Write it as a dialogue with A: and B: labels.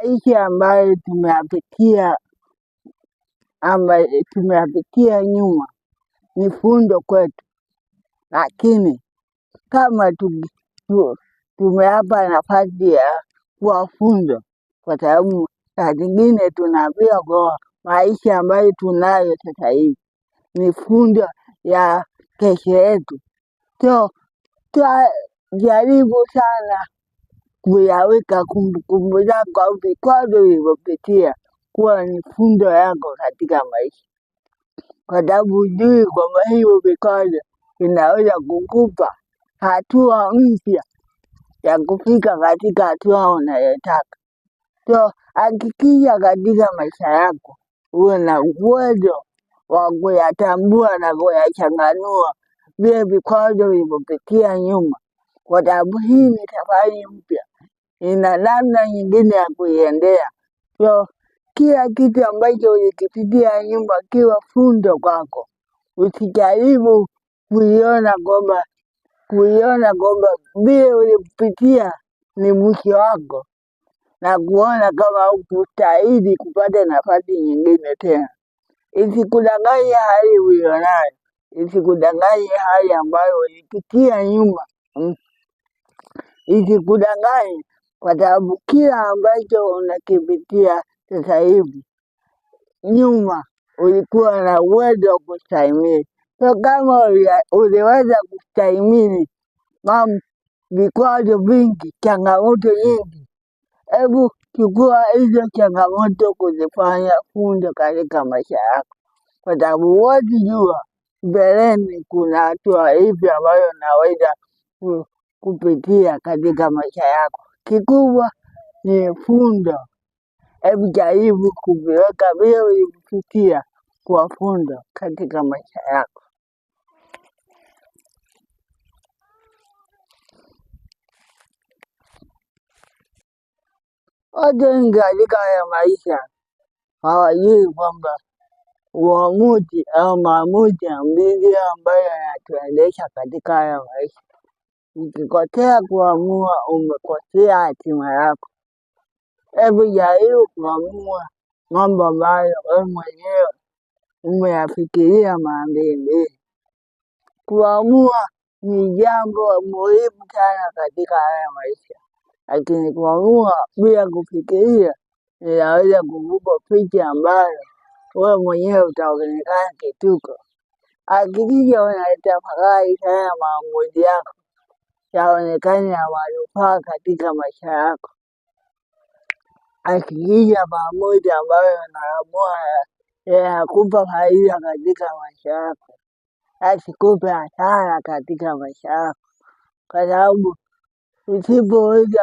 A: maisha ambayo tumeyapitia nyuma ni funzo kwetu, lakini kama tumeyapa nafasi ya kuwa funzo, kwa sababu saa zingine tunaambiwa kwa maisha ambayo tunayo sasa hivi ni funzo ya kesho yetu. So jaribu sana kuyaweka kumbukumbu zako au vikwazo vilivyopitia kuwa ni funzo yako katika maisha, kwa sababu hujui kwamba hivyo vikwazo vinaweza kukupa hatua mpya ya kufika katika hatua unayotaka. So hakikisha katika maisha yako uwe na uwezo wa kuyatambua na kuyachanganua vile vikwazo vilivyopitia nyuma, kwa sababu hii ni safari mpya, ina namna nyingine ya kuiendea. So kila kitu ambacho ulikipitia nyuma kiwa funzo kwako. Usijaribu kuiona kwamba vile ulipitia ni mwisho wako na kuona kama hukustahili kupata nafasi nyingine tena. Isikudanganye hali ulionayo, isikudanganye hali ambayo ulipitia nyuma, isikudanganye, kwa sababu kila ambacho unakipitia sasa hivi nyuma ulikuwa na uwezo wa kustahimili. So kama uliweza kustahimili vikwazo vingi, changamoto nyingi, hebu chukua hizo changamoto kuzifanya funzo katika maisha yako, kwa sababu huwezi jua mbeleni kuna hatua ipi ambayo unaweza kupitia katika maisha yako. Kikubwa ni funzo. Hebu jaribu kuviweka vile ulivyopitia kwa funzo katika maisha yako. Watu wengi katika haya maisha hawajui kwamba uamuzi au maamuzi ndiyo ambayo yanatuendesha katika haya maisha. Ukikosea kuamua, umekosea hatima yako. Hebu jaribu kuamua mambo ambayo wewe mwenyewe umeyafikiria mara mbili. Kuamua ni jambo muhimu sana katika haya maisha, lakini kuamua bila kufikiria inaweza kukupa picha ambayo wewe mwenyewe utaonekana kituko. Hakikisha unayatafakari sana maamuzi yako yaonekane ya manufaa katika maisha yako. Hakikisha maamuzi ambayo unaamua yanakupa faida katika maisha yako, yasikupe hasara katika maisha yako, kwa sababu usipoweza